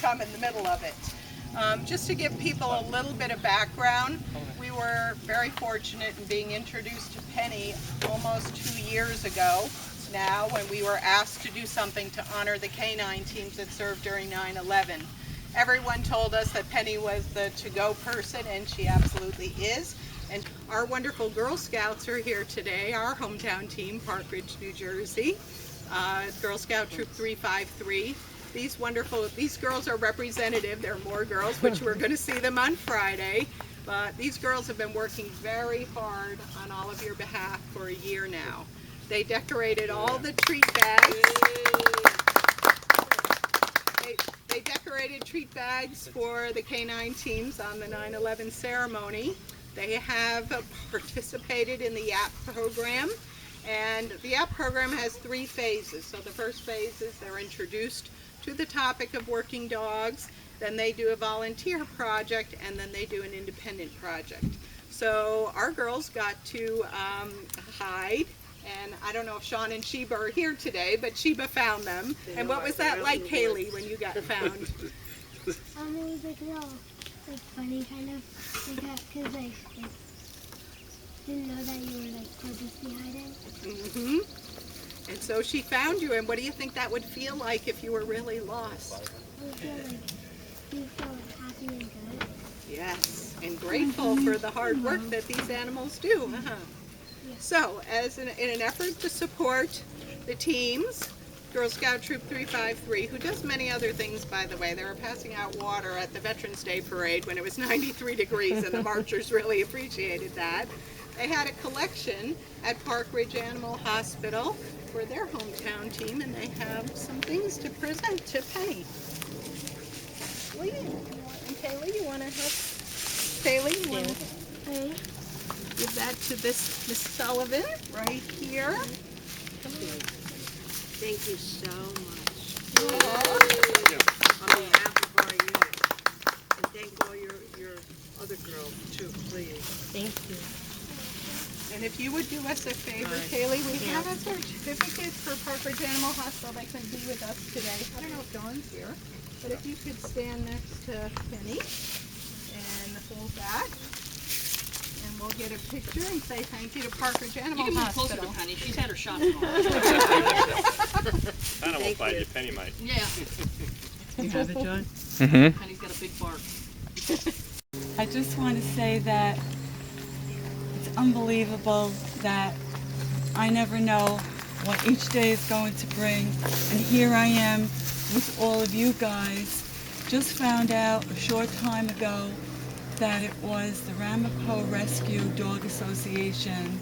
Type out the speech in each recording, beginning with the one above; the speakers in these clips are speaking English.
come in the middle of it. Just to give people a little bit of background, we were very fortunate in being introduced to Penny almost 2 years ago now, when we were asked to do something to honor the K-9 teams that served during 9/11. Everyone told us that Penny was the to-go person, and she absolutely is. And our wonderful Girl Scouts are here today, our hometown team, Park Ridge, New Jersey, Girl Scout Troop 353. These girls are representative. There are more girls, which we're going to see them on Friday. But these girls have been working very hard on all of your behalf for a year now. They decorated all the treat bags. They decorated treat bags for the K-9 teams on the 9/11 ceremony. They have participated in the YAP program. And the YAP program has 3 phases. So the first phase is they're introduced to the topic of working dogs, then they do a volunteer project, and then they do an independent project. So our girls got to hide, and I don't know if Sean and Sheba are here today, but Sheba found them. And what was that like, Haley, when you got found? It was like a little funny kind of, because I didn't know that you were purposely hiding. Mm-hmm. And so she found you, and what do you think that would feel like if you were really lost? I would feel happy and good. Yes, and grateful for the hard work that these animals do. Yeah. So, in an effort to support the teams, Girl Scout Troop 353, who does many other things, by the way. They were passing out water at the Veterans Day Parade when it was 93 degrees, and the marchers really appreciated that. They had a collection at Park Ridge Animal Hospital for their hometown team, and they have some things to present to Penny. Lee and Kaylee, you want to help? Kaylee, you want to give that to this Miss Sullivan right here? Thank you so much. Aww. On behalf of our unit. And thank all your other girls too, please. Thank you. And if you would do us a favor, Kaylee, we have a certificate for Park Ridge Animal Hospital. They couldn't be with us today. I don't know if Dawn's here, but if you could stand next to Penny and hold that, and we'll get a picture and say thank you to Park Ridge Animal You can move Hospital. closer to Penny. She's had her shots and all. Anna will fight you. Penny might. Yeah. You have it, John? Penny's got a big bark. I just want to say that it's unbelievable that I never know what each day is going to bring. And here I am with all of you guys. Just found out a short time ago that it was the Ramapo Rescue Dog Association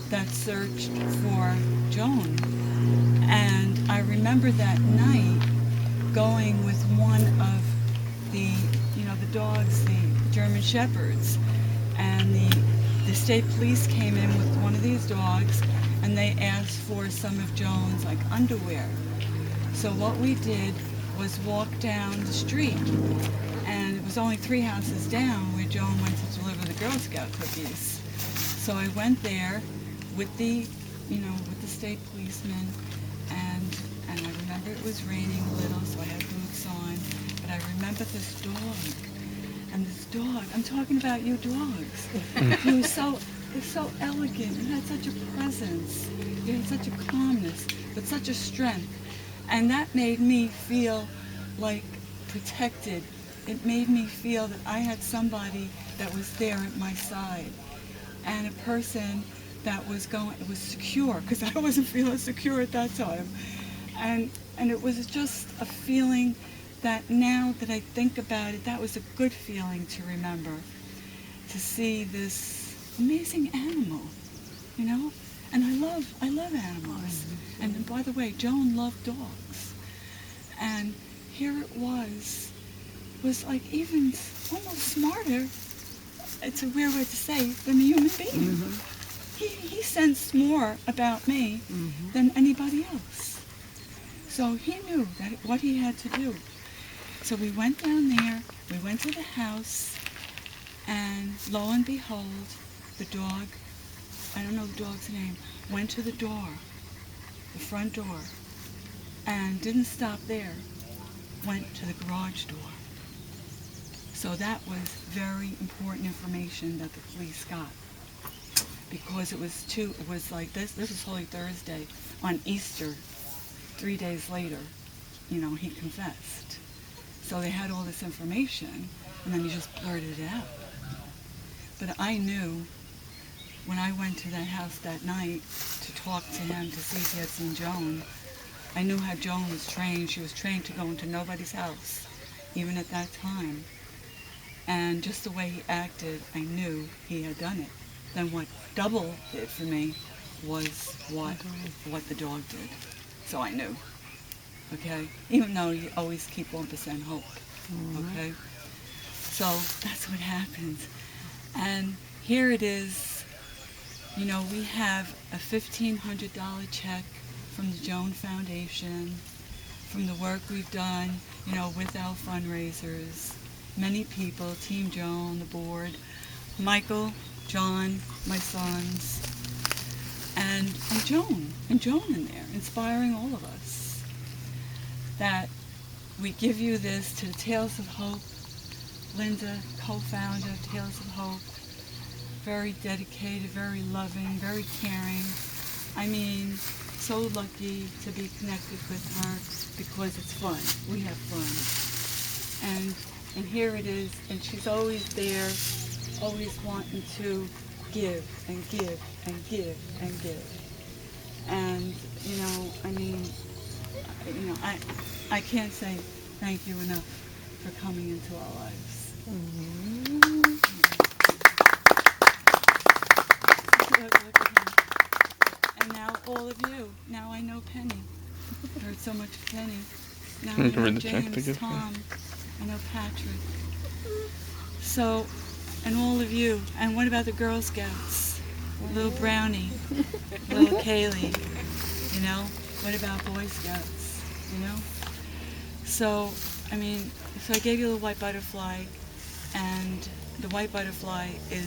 that searched for Joan. And I remember that night going with one of the dogs, the German Shepherds, and the state police came in with one of these dogs, and they asked for some of Joan's underwear. So what we did was walk down the street, and it was only 3 houses down where Joan went to deliver the Girl Scout cookies. So I went there with the state policeman, and I remember it was raining a little, so I had boots on, but I remember this dog. And this dog, I'm talking about you dogs. He was so elegant. You had such a presence. You had such a calmness, but such a strength. And that made me feel protected. It made me feel that I had somebody that was there at my side. And a person that was secure, because I wasn't feeling secure at that time. And it was just a feeling that now that I think about it, that was a good feeling to remember, to see this amazing animal, And I love animals. And by the way, Joan loved dogs. And here it was even almost smarter, it's a weird way to say, than a human being. He sensed more about me than anybody else. So he knew what he had to do. So we went down there, we went to the house, and lo and behold, the dog, I don't know the dog's name, went to the door, the front door, and didn't stop there. went to the garage door. So that was very important information that the police got, because it was like this was Holy Thursday. On Easter, 3 days later, he confessed. So they had all this information, and then he just blurted it out. But I knew when I went to that house that night to talk to him to see if he had seen Joan, I knew how Joan was trained. She was trained to go into nobody's house, even at that time. And just the way he acted, I knew he had done it. Then what double did for me was what the dog did. So I knew, okay? Even though you always keep 1% hope, okay? So that's what happens. And here it is, we have a $1,500 check from the Joan Foundation, from the work we've done, with our fundraisers. Many people, Team Joan, the board, Michael, John, my sons, and Joan in there, inspiring all of us. That we give you this to the Tales of Hope. Linda, co-founder of Tales of Hope, very dedicated, very loving, very caring. I mean, so lucky to be connected with her because it's fun. We have fun. And here it is, and she's always there, always wanting to give and give and give and give. And, I can't say thank you enough for coming into our lives. And now all of you, now I know Penny. I heard so much of Penny. Now I know James, Tom, I know Patrick. So, and all of you. And what about the Girl Scouts? Little Brownie, little Kaylee, What about Boy Scouts, So, so I gave you the white butterfly, and the white butterfly it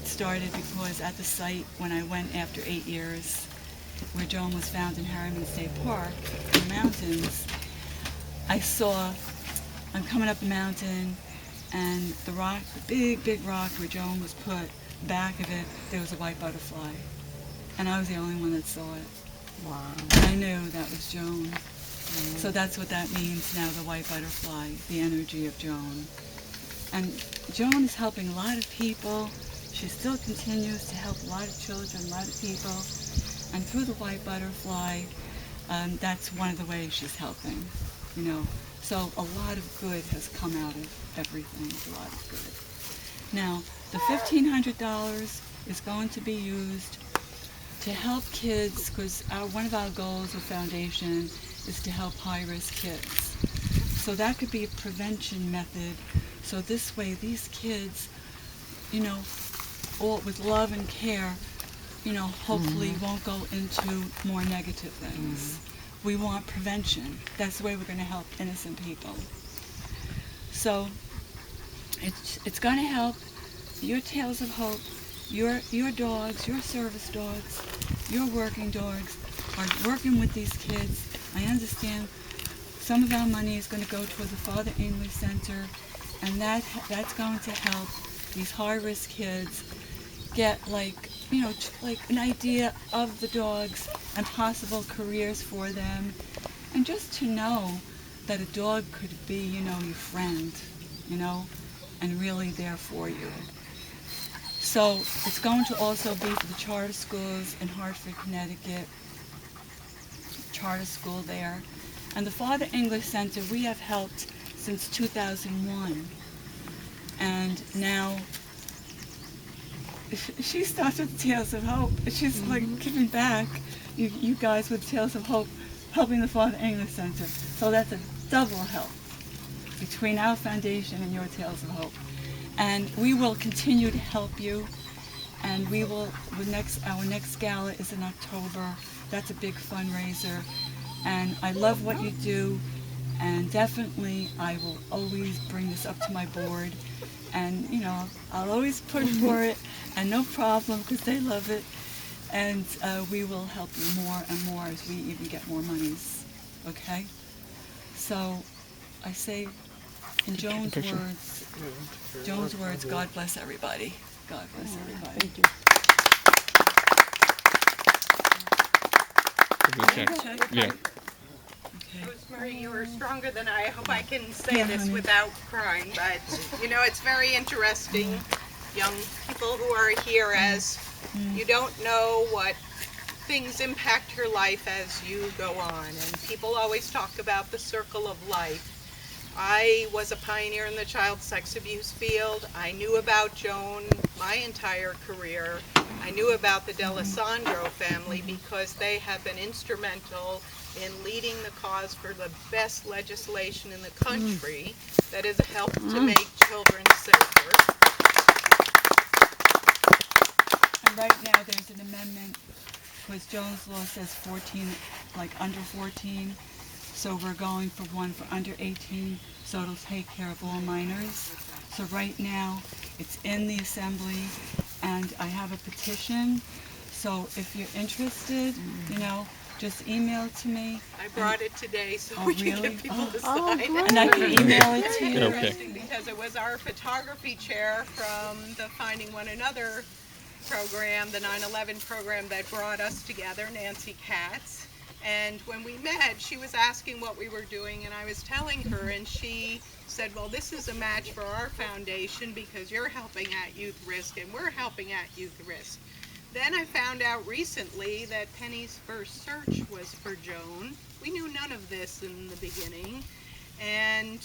started because at the site when I went after 8 years, where Joan was found in Harriman State Park, in the mountains, I'm coming up the mountain, and the rock, the big rock where Joan was put, back of it, there was a white butterfly. And I was the only one that saw it. Wow. And I knew that was Joan. So that's what that means now, the white butterfly, the energy of Joan. And Joan is helping a lot of people. She still continues to help a lot of children, a lot of people. And through the white butterfly, that's one of the ways she's helping, So a lot of good has come out of everything, a lot of good. Now, the $1,500 is going to be used to help kids, because one of our goals of Foundation is to help high-risk kids. So that could be a prevention method. So this way, these kids, all with love and care, hopefully won't go into more negative things. We want prevention. That's the way we're going to help innocent people. So it's going to help your Tales of Hope, your dogs, your service dogs, your working dogs are working with these kids. I understand some of our money is going to go toward the Father English Center, and that's going to help these high-risk kids get like an idea of the dogs and possible careers for them, and just to know that a dog could be, your friend, and really there for you. So it's going to also be for the charter schools in Hartford, Connecticut, charter school there. And the Father English Center, we have helped since 2001. And now she starts with Tales of Hope. She's like giving back, you guys with Tales of Hope, helping the Father English Center. So that's a double help between our foundation and your Tales of Hope. And we will continue to help you. And we will, our next gala is in October. That's a big fundraiser. And I love what you do. And definitely, I will always bring this up to my board. And, I'll always push for it. And no problem, because they love it. And we will help you more and more as we even get more monies. Okay? So, I say, in Joan's words, God bless everybody. God bless everybody. Thank you. Check? Yeah. Okay. Rosemary, you are stronger than I hope I can say Yeah, this honey. without crying, but it's very interesting, young people who are here, as you don't know what things impact your life as you go on, and people always talk about the circle of life. I was a pioneer in the child sex abuse field. I knew about Joan my entire career. I knew about the D'Alessandro family because they have been instrumental in leading the cause for the best legislation in the country that has helped to make children safer. And right now, there's an amendment, because Jones law says 14, like under 14. So we're going for one for under 18, so it'll take care of all minors. So right now, it's in the assembly, and I have a petition. So if you're interested, just email it to me. I brought it today so Oh, we can really? get people to Oh, sign it. great. And I can email it to Very you. Okay. interesting because it was our photography chair from the Finding One Another program, the 9/11 program, that brought us together, Nancy Katz. And when we met, she was asking what we were doing, and I was telling her, and she said, well, this is a match for our foundation because you're helping at Youth Risk and we're helping at Youth Risk. Then I found out recently that Penny's first search was for Joan. We knew none of this in the beginning. And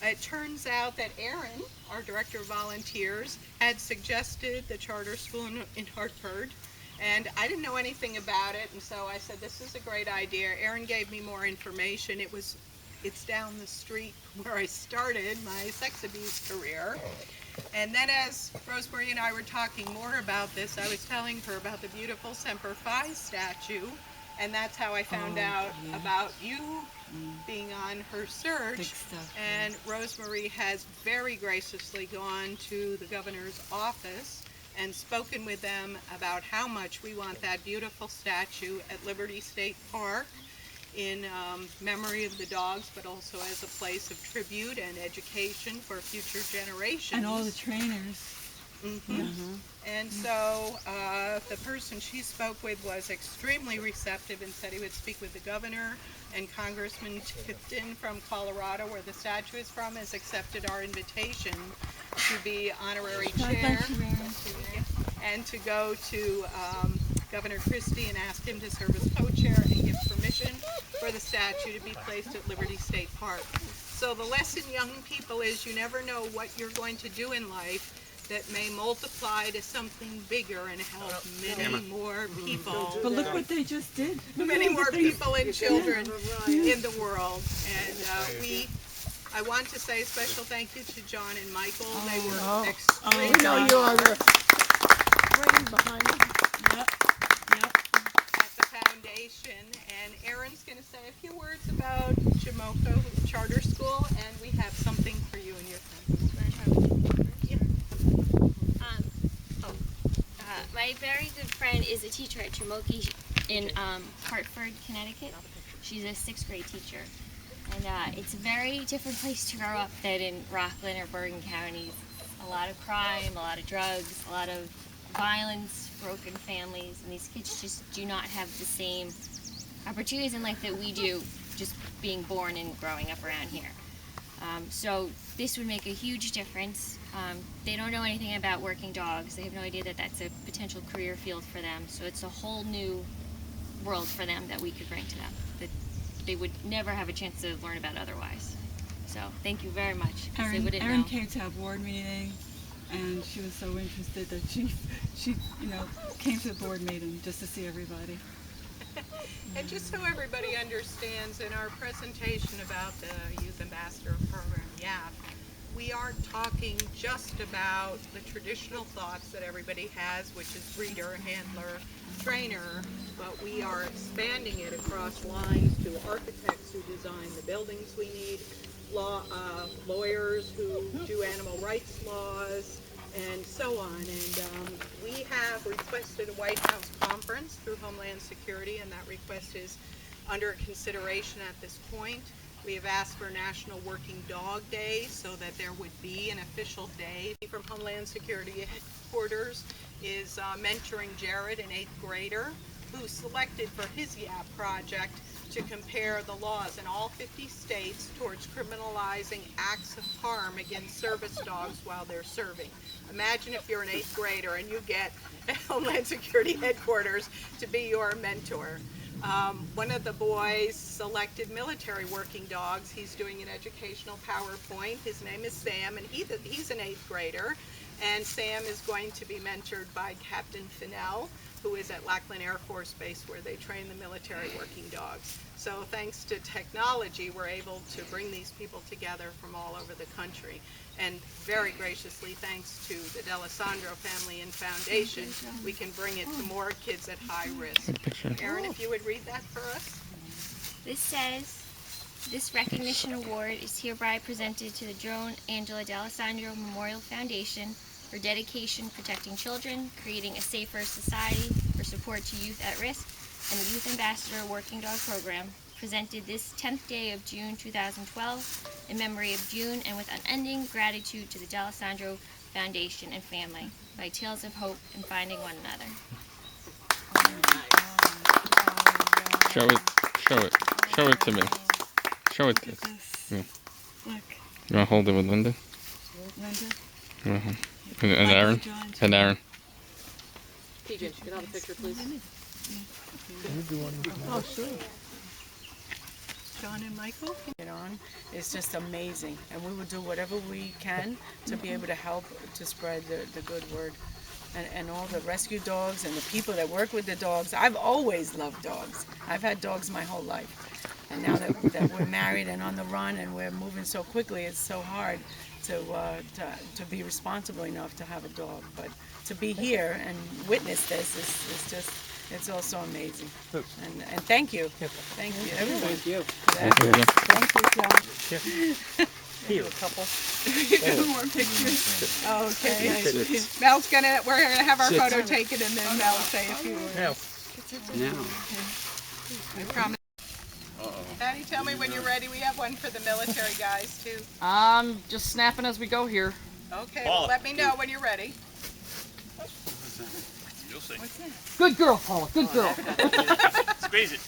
it turns out that Erin, our director of volunteers, had suggested the charter school in Hartford. And I didn't know anything about it, and so I said, this is a great idea. Erin gave me more information. It's down the street where I started my sex abuse career. And then as Rosemary and I were talking more about this, I was telling her about the beautiful Semper Fi statue, and that's how I found out about you being on her search. Big stuff, And Rosemary has very graciously gone to the governor's office and spoken with them about how much we want that beautiful statue at Liberty State Park in memory of the dogs, but also as a place of tribute and education for future generations. And all the trainers. And so the person she spoke with was extremely receptive and said he would speak with the governor, and Congressman Tipton from Colorado, where the statue is from, has accepted our invitation to be honorary chair and to go to Governor Christie and ask him to serve as co-chair and give permission for the statue to be placed at Liberty State Park. So the lesson, young people, is you never know what you're going to do in life that may multiply to something bigger and help many more people. But look what they just did. Many more people and children in the world. And I want to say a special thank you to John and Michael. They were extremely We know you are the brain behind it. Yep. at the foundation. And Erin's going to say a few words about Jamoco Charter School, and we have something for you and your family. My very good friend is a teacher at Jamoki in Hartford, Connecticut. She's a 6th grade teacher. And it's a very different place to grow up than in Rockland or Bergen counties. A lot of crime, a lot of drugs, a lot of violence, broken families, and these kids just do not have the same opportunities in life that we do, just being born and growing up around here. So this would make a huge difference. They don't know anything about working dogs. They have no idea that that's a potential career field for them. So it's a whole new world for them that we could bring to them that they would never have a chance to learn about otherwise. So thank you very much. 'Cause they wouldn't Erin know. came to our board meeting, and she was so interested that she came to the board meeting just to see everybody. And just so everybody understands, in our presentation about the Youth Ambassador Program, YAP, we aren't talking just about the traditional thoughts that everybody has, which is breeder, handler, trainer, but we are expanding it across lines to architects who design the buildings we need, lawyers who do animal rights laws, and so on. And we have requested a White House conference through Homeland Security, and that request is under consideration at this point. We have asked for National Working Dog Day so that there would be an official day. From Homeland Security headquarters is mentoring Jared, an 8th grader, who selected for his YAP project to compare the laws in all 50 states towards criminalizing acts of harm against service dogs while they're serving. Imagine if you're an 8th grader and you get Homeland Security headquarters to be your mentor. One of the boys selected military working dogs. He's doing an educational PowerPoint. His name is Sam, and he's an 8th grader. And Sam is going to be mentored by Captain Fennell, who is at Lackland Air Force Base where they train the military working dogs. So thanks to technology, we're able to bring these people together from all over the country. And very graciously, thanks to the D'Alessandro Family and Foundation, we can bring it to more kids at high risk. Erin, if you would read that for us. This says, this recognition award is hereby presented to the Joan Angela D'Alessandro Memorial Foundation for dedication protecting children, creating a safer society, for support to youth at risk, and the Youth Ambassador Working Dog Program, presented this 10th day of June 2012 in memory of June and with unending gratitude to the D'Alessandro Foundation and family by Tales of Hope and Finding One Another. Show it to me. Show it to me. Yeah. Look, You want to hold it with Linda? Linda. And Aaron? And Aaron. PJ, get out of the picture, please. Oh, sure. John and Michael? It on. It's just amazing, and we will do whatever we can to be able to help to spread the good word. And all the rescue dogs and the people that work with the dogs. I've always loved dogs. I've had dogs my whole life. And now that we're married and on the run and we're moving so quickly, it's so hard to be responsible enough to have a dog. But to be here and witness this is just, it's also amazing. And thank you. Thank you, everyone. Thank you. Thank you, John. Here. A couple. More pictures. Okay. We're gonna have our photo taken and then Mel will say a few words. Now. I promise. Patty, tell me when you're ready. We have one for the military guys too. Just snapping as we go here. Okay, well let me know when you're ready. You'll see. What's that? Good girl, Paula. Good girl. Squeeze it.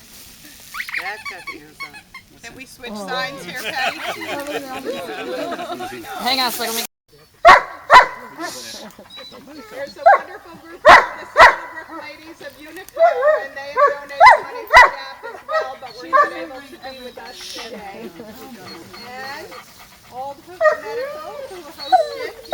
That's got the ears on. Can we switch signs here, Patty? Hang on a second. There's a wonderful group of the Sloatburg ladies of Unico, and they have donated money for GAP as well, but we're not able to be with us today. And Old Hook Medical, who hosted